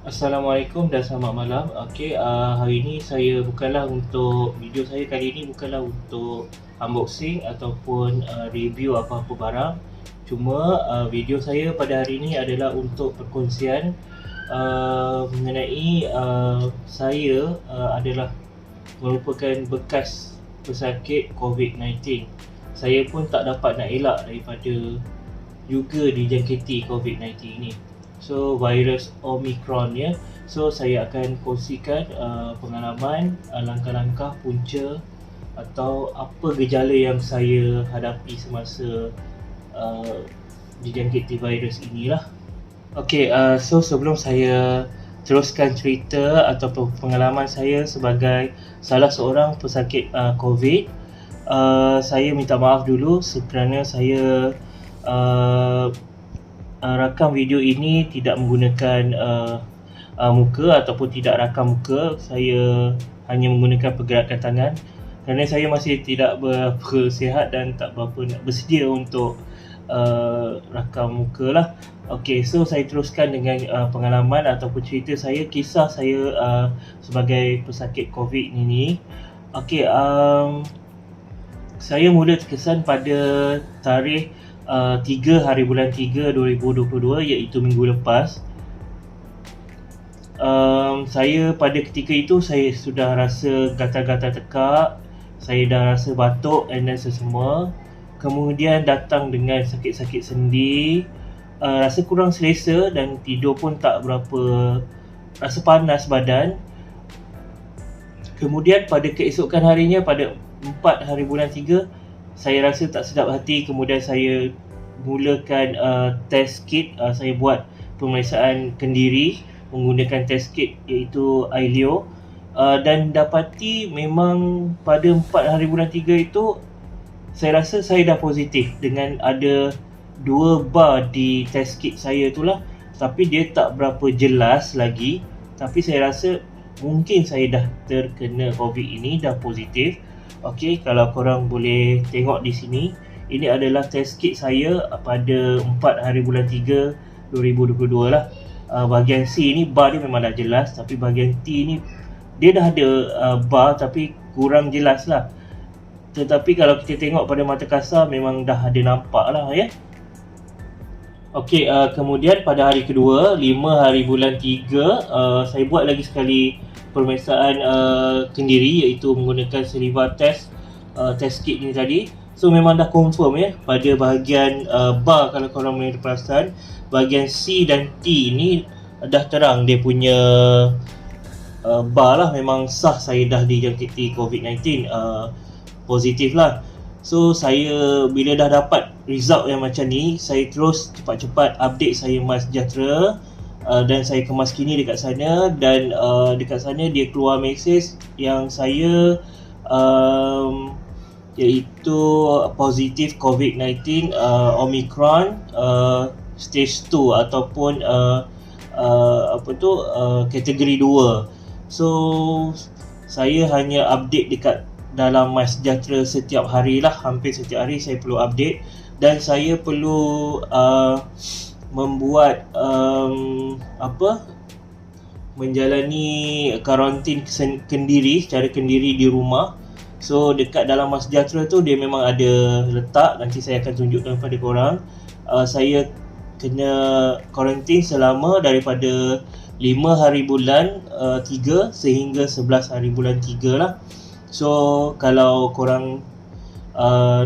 Assalamualaikum dan selamat malam. Okey, hari ini video saya kali ini bukanlah untuk unboxing ataupun review apa-apa barang. Cuma video saya pada hari ini adalah untuk perkongsian mengenai saya adalah merupakan bekas pesakit COVID-19. Saya pun tak dapat nak elak daripada juga dijangkiti COVID-19 ini. So virus Omicron ya. So saya akan kongsikan pengalaman, langkah-langkah punca atau apa gejala yang saya hadapi semasa dijangkiti virus inilah. Okey, so sebelum saya teruskan cerita atau pengalaman saya sebagai salah seorang pesakit COVID, saya minta maaf dulu kerana saya rakam video ini tidak menggunakan muka ataupun tidak rakam muka. Saya hanya menggunakan pergerakan tangan kerana saya masih tidak berapa sihat dan tak berapa nak bersedia untuk rakam muka lah. Okey, so saya teruskan dengan pengalaman ataupun cerita saya, kisah saya sebagai pesakit COVID ini. Okey, saya mula terkesan pada tarikh 3 hari bulan 3 2022, iaitu minggu lepas. Saya pada ketika itu saya sudah rasa gatal-gatal tekak, saya dah rasa batuk dan sesemua. Kemudian datang dengan sakit-sakit sendi, rasa kurang selesa dan tidur pun tak berapa, rasa panas badan. Kemudian pada keesokan harinya, pada 4 hari bulan 3, saya rasa tak sedap hati. Kemudian saya mulakan test kit. Saya buat pemeriksaan kendiri menggunakan test kit iaitu ILEO, dan dapati memang pada 4 hari bulan 3 itu saya rasa saya dah positif dengan ada 2 bar di test kit saya itulah, tapi dia tak berapa jelas lagi. Tapi saya rasa mungkin saya dah terkena COVID ini, dah positif. Okey, kalau korang boleh tengok di sini, ini adalah test kit saya pada 4 hari bulan 3 2022 lah. Bahagian C ni bar dia memang dah jelas, tapi bahagian T ni dia dah ada bar tapi kurang jelas lah. Tetapi kalau kita tengok pada mata kasar memang dah ada nampak lah ya. Okey, kemudian pada hari kedua, 5 hari bulan 3, saya buat lagi sekali pemeriksaan kendiri iaitu menggunakan saliva test, test kit ni tadi. So memang dah confirm ya, pada bahagian bar kalau korang boleh perasan, bahagian C dan T ni dah terang dia punya bar lah. Memang sah saya dah dijangkiti COVID-19, positif lah. So saya bila dah dapat result yang macam ni, saya terus cepat-cepat update saya MySejahtera, dan saya kemas kini dekat sana. Dan dekat sana dia keluar mesej yang saya iaitu positif COVID-19 Omicron stage 2 ataupun kategori 2. So saya hanya update dekat dalam MySejahtera setiap hari lah, hampir setiap hari saya perlu update. Dan saya perlu membuat menjalani karantin kendiri secara kendiri di rumah. So dekat dalam MySejahtera tu dia memang ada letak, nanti saya akan tunjukkan kepada korang. Saya kena karantin selama daripada 5 hari bulan 3 sehingga 11 hari bulan 3 lah. So kalau korang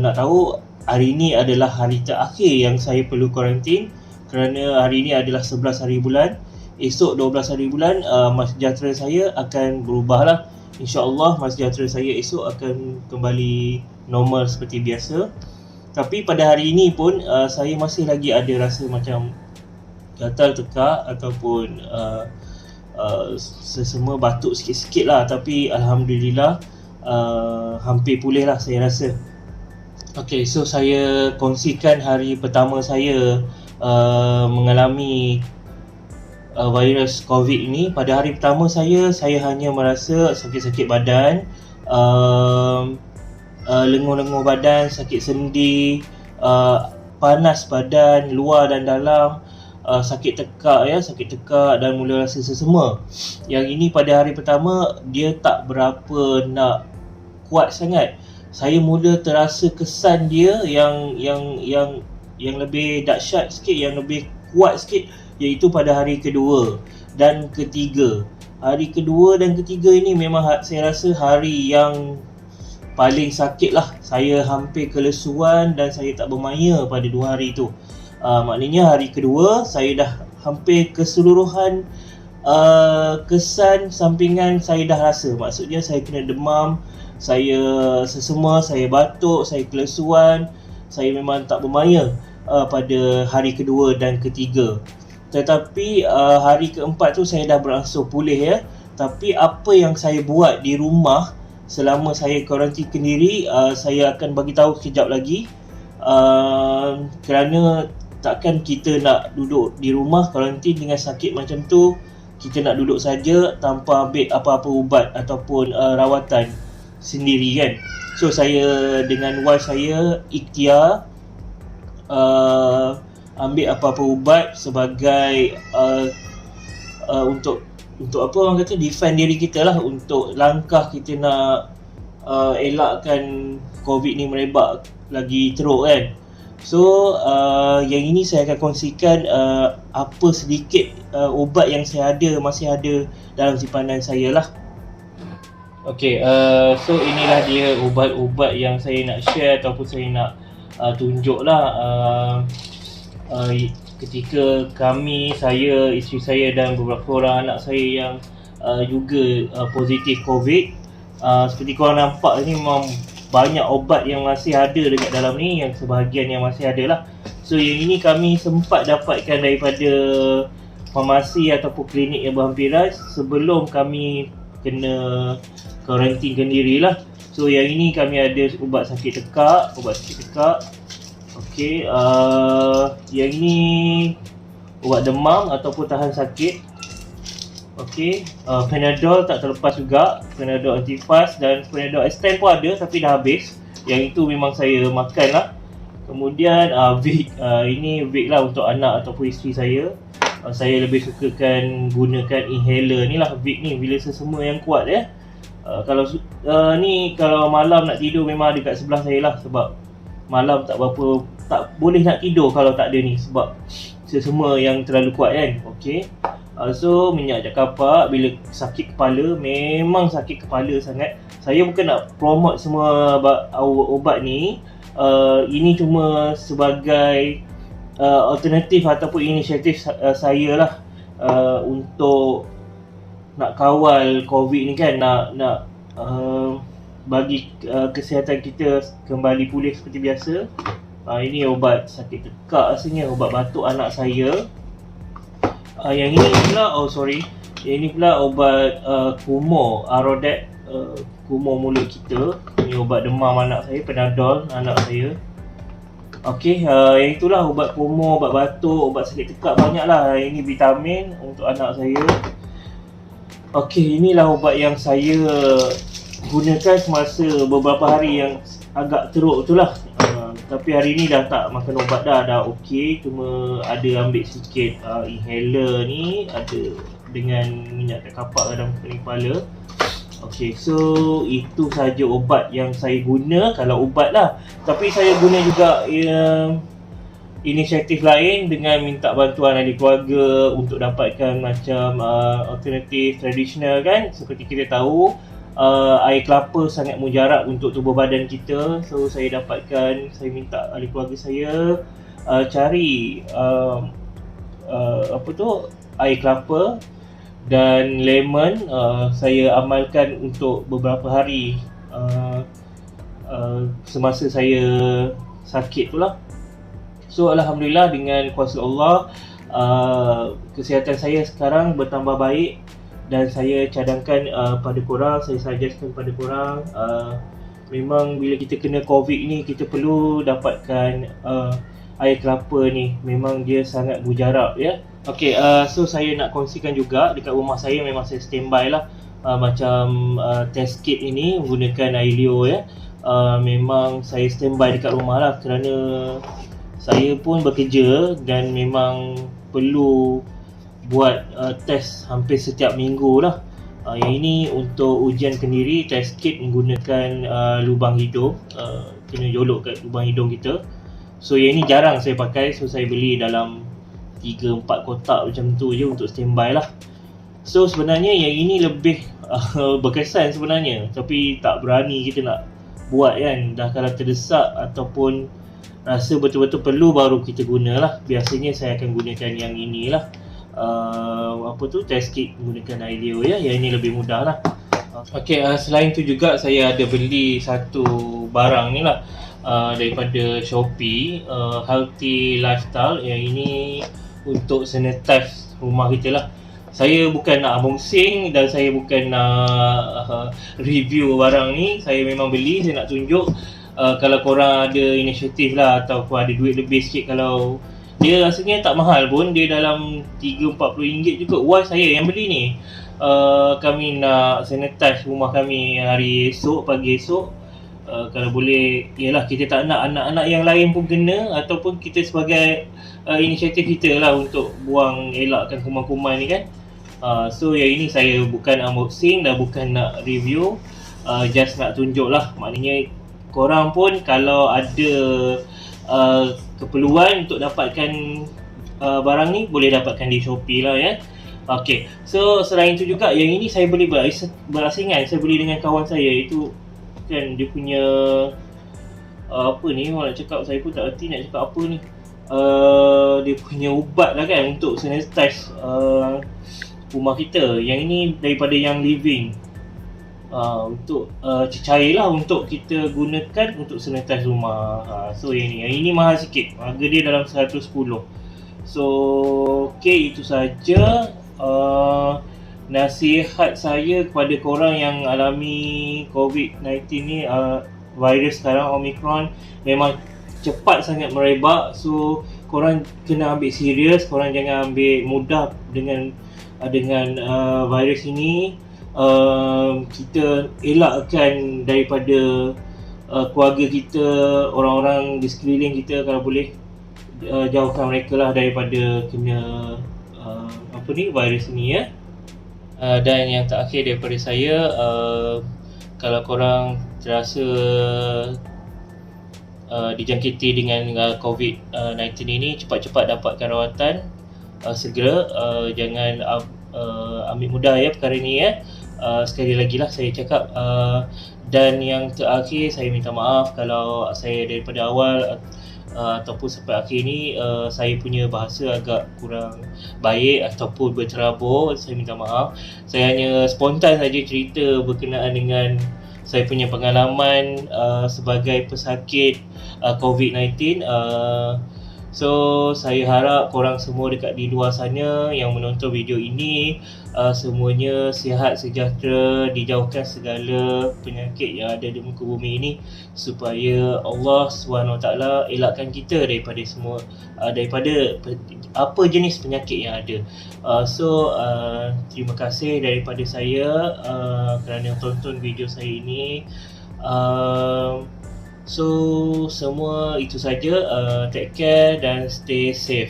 nak tahu, hari ini adalah hari terakhir yang saya perlu karantin, kerana hari ini adalah 11 hari bulan. Esok 12 hari bulan MySejahtera saya akan berubah lah. InsyaAllah MySejahtera saya esok akan kembali normal seperti biasa. Tapi pada hari ini pun saya masih lagi ada rasa macam gatal tekak ataupun semua batuk sikit-sikit lah. Tapi Alhamdulillah hampir pulih lah saya rasa. Okay, so saya kongsikan hari pertama saya mengalami virus COVID ini. Pada hari pertama saya hanya merasa sakit-sakit badan, lenguh-lenguh badan, sakit sendi, panas badan luar dan dalam, sakit tekak dan mula rasa sesama. Yang ini pada hari pertama dia tak berapa nak kuat sangat. Saya mula terasa kesan dia yang lebih dahsyat sikit, yang lebih kuat sikit, iaitu pada hari kedua dan ketiga. Hari kedua dan ketiga ini memang saya rasa hari yang paling sakit lah. Saya hampir kelesuan dan saya tak bermaya pada 2 hari tu. Maknanya hari kedua saya dah hampir keseluruhan kesan sampingan saya dah rasa. Maksudnya saya kena demam, saya sesama, saya batuk, saya kelesuan. Saya memang tak bermaya pada hari kedua dan ketiga. Tetapi hari keempat tu saya dah berangsur pulih ya. Tapi apa yang saya buat di rumah selama saya kuarantin diri, saya akan bagi tahu sekejap lagi. Kerana takkan kita nak duduk di rumah kuarantin dengan sakit macam tu, kita nak duduk saja tanpa ambil apa-apa ubat ataupun rawatan sendiri kan. So saya dengan wife saya ikhtiar ambil apa-apa ubat sebagai untuk apa orang kata, defend diri kita lah, untuk langkah kita nak elakkan COVID ni merebak lagi teruk kan. So yang ini saya akan kongsikan apa sedikit ubat yang masih ada dalam simpanan saya lah. Okay, so inilah dia ubat-ubat yang saya nak share ataupun saya nak tunjuk lah. Ketika saya, isteri saya dan beberapa orang anak saya yang juga positif COVID, seperti korang nampak ni memang banyak obat yang masih ada dekat dalam ni, yang sebahagian yang masih ada lah. So yang ini kami sempat dapatkan daripada farmasi ataupun klinik yang berhampiran sebelum kami kena kuarantinkan diri lah. So yang ini kami ada ubat sakit tekak. Okey, yang ini ubat demam ataupun tahan sakit. Okey, Panadol tak terlepas juga, Panadol antifas dan Panadol Extend pun ada tapi dah habis. Yang itu memang saya makan lah. Kemudian Vic, ini Vic lah untuk anak ataupun isteri saya. Saya lebih sukakan gunakan inhaler ni lah, Vic ni bila sesama yang kuat ya. Kalau malam nak tidur memang ada kat sebelah saya lah, sebab malam tak boleh nak tidur kalau tak ada ni, sebab sesama yang terlalu kuat kan. Okey. So minyak cakapak bila sakit kepala, memang sakit kepala sangat. Saya bukan nak promote semua ubat ni. Ini cuma sebagai alternatif ataupun inisiatif saya lah, untuk nak kawal COVID ni kan, nak bagi kesihatan kita kembali pulih seperti biasa. Ini ubat sakit tekak rasanya, ubat batuk anak saya. Yang ini pula ubat kumur Arodex, kumur mulut kita. Ini ubat demam anak saya, Panadol anak saya. Okey, yang itulah ubat kumur, ubat batuk, ubat sakit tekak, banyak lah. Ini vitamin untuk anak saya. Okey, inilah ubat yang saya gunakan semasa beberapa hari yang agak teruk tu lah. Tapi hari ni dah tak makan ubat dah okey. Cuma ada ambil sikit inhaler ni, ada dengan minyak cakapak dalam kepala. Okey, so itu saja ubat yang saya guna kalau ubat lah. Tapi saya guna juga inisiatif lain dengan minta bantuan ahli keluarga untuk dapatkan macam alternatif tradisional kan. Seperti kita tahu, air kelapa sangat mujarab untuk tubuh badan kita. So saya minta ahli keluarga saya cari air kelapa dan lemon. Saya amalkan untuk beberapa hari semasa saya sakit tu lah. So alhamdulillah dengan kuasa Allah, kesihatan saya sekarang bertambah baik. Dan saya cadangkan pada korang, saya suggestkan pada korang, memang bila kita kena COVID ni, kita perlu dapatkan air kelapa ni. Memang dia sangat mujarab ya. Okay, so saya nak kongsikan juga, dekat rumah saya memang saya standby lah. Macam test kit ini menggunakan air liur ya. Memang saya standby dekat rumah lah, kerana saya pun bekerja dan memang perlu buat test hampir setiap minggu lah. Yang ini untuk ujian kendiri, test kit menggunakan lubang hidung, kena jolok kat lubang hidung kita. So yang ini jarang saya pakai, so saya beli dalam 3-4 kotak macam tu je untuk standby lah. So sebenarnya yang ini lebih berkesan sebenarnya, tapi tak berani kita nak buat kan. Dah kalau terdesak ataupun rasa betul-betul perlu baru kita gunalah. Biasanya saya akan gunakan yang inilah, test kit menggunakan IDEO ya. Yang ini lebih mudah lah. Okey, selain tu juga saya ada beli satu barang ni lah, daripada Shopee, Healthy Lifestyle. Yang ini untuk sanitize rumah kita lah. Saya bukan nak unboxing dan saya bukan nak review barang ni. Saya memang beli, saya nak tunjuk. Kalau korang ada inisiatif lah ataupun ada duit lebih sikit, kalau dia rasanya tak mahal pun, dia dalam RM30-40 juga. Wah, saya yang beli ni. Kami nak sanitize rumah kami hari esok, pagi esok. Kalau boleh, yalah, kita tak nak anak-anak yang lain pun kena, ataupun kita sebagai inisiatif kita lah untuk buang, elakkan kuman-kuman ni kan. So yang ini saya bukan unboxing dan bukan nak review, just nak tunjuk lah. Maknanya korang pun kalau ada keperluan untuk dapatkan barang ni, boleh dapatkan di Shopee lah ya. Okay, so selain tu juga yang ini saya beli berasingan. Saya beli dengan kawan saya, itu kan dia punya apa ni, orang nak cakap, saya pun tak erti nak cakap apa ni. Dia punya ubat lah kan untuk sanitize rumah kita. Yang ini daripada Young Living, untuk cecair lah untuk kita gunakan untuk sanitize rumah. So yang ini mahal sikit, harga dia dalam 110. So okay, itu saja nasihat saya kepada korang yang alami COVID-19 ni. Virus sekarang Omicron memang cepat sangat merebak, so korang kena ambil serius. Korang jangan ambil mudah dengan virus ini. Kita elakkan daripada keluarga kita, orang-orang di sekeliling kita, kalau boleh jauhkan mereka lah daripada kena virus ni ya. Dan yang terakhir daripada saya, kalau korang terasa dijangkiti dengan COVID-19 ini, cepat-cepat dapatkan rawatan segera. Jangan ambil mudah ya perkara ni ya. Sekali lagi lah saya cakap, dan yang terakhir saya minta maaf kalau saya daripada awal ataupun sampai akhir ni saya punya bahasa agak kurang baik ataupun berterabur. Saya minta maaf. Saya hanya spontan saja cerita berkenaan dengan saya punya pengalaman sebagai pesakit COVID-19. So saya harap korang semua dekat di luar sana yang menonton video ini, semuanya sihat sejahtera, dijauhkan segala penyakit yang ada di muka bumi ini, supaya Allah SWT elakkan kita daripada semua daripada apa jenis penyakit yang ada. Terima kasih daripada saya kerana tonton video saya ini. So semua itu saja. Take care dan stay safe.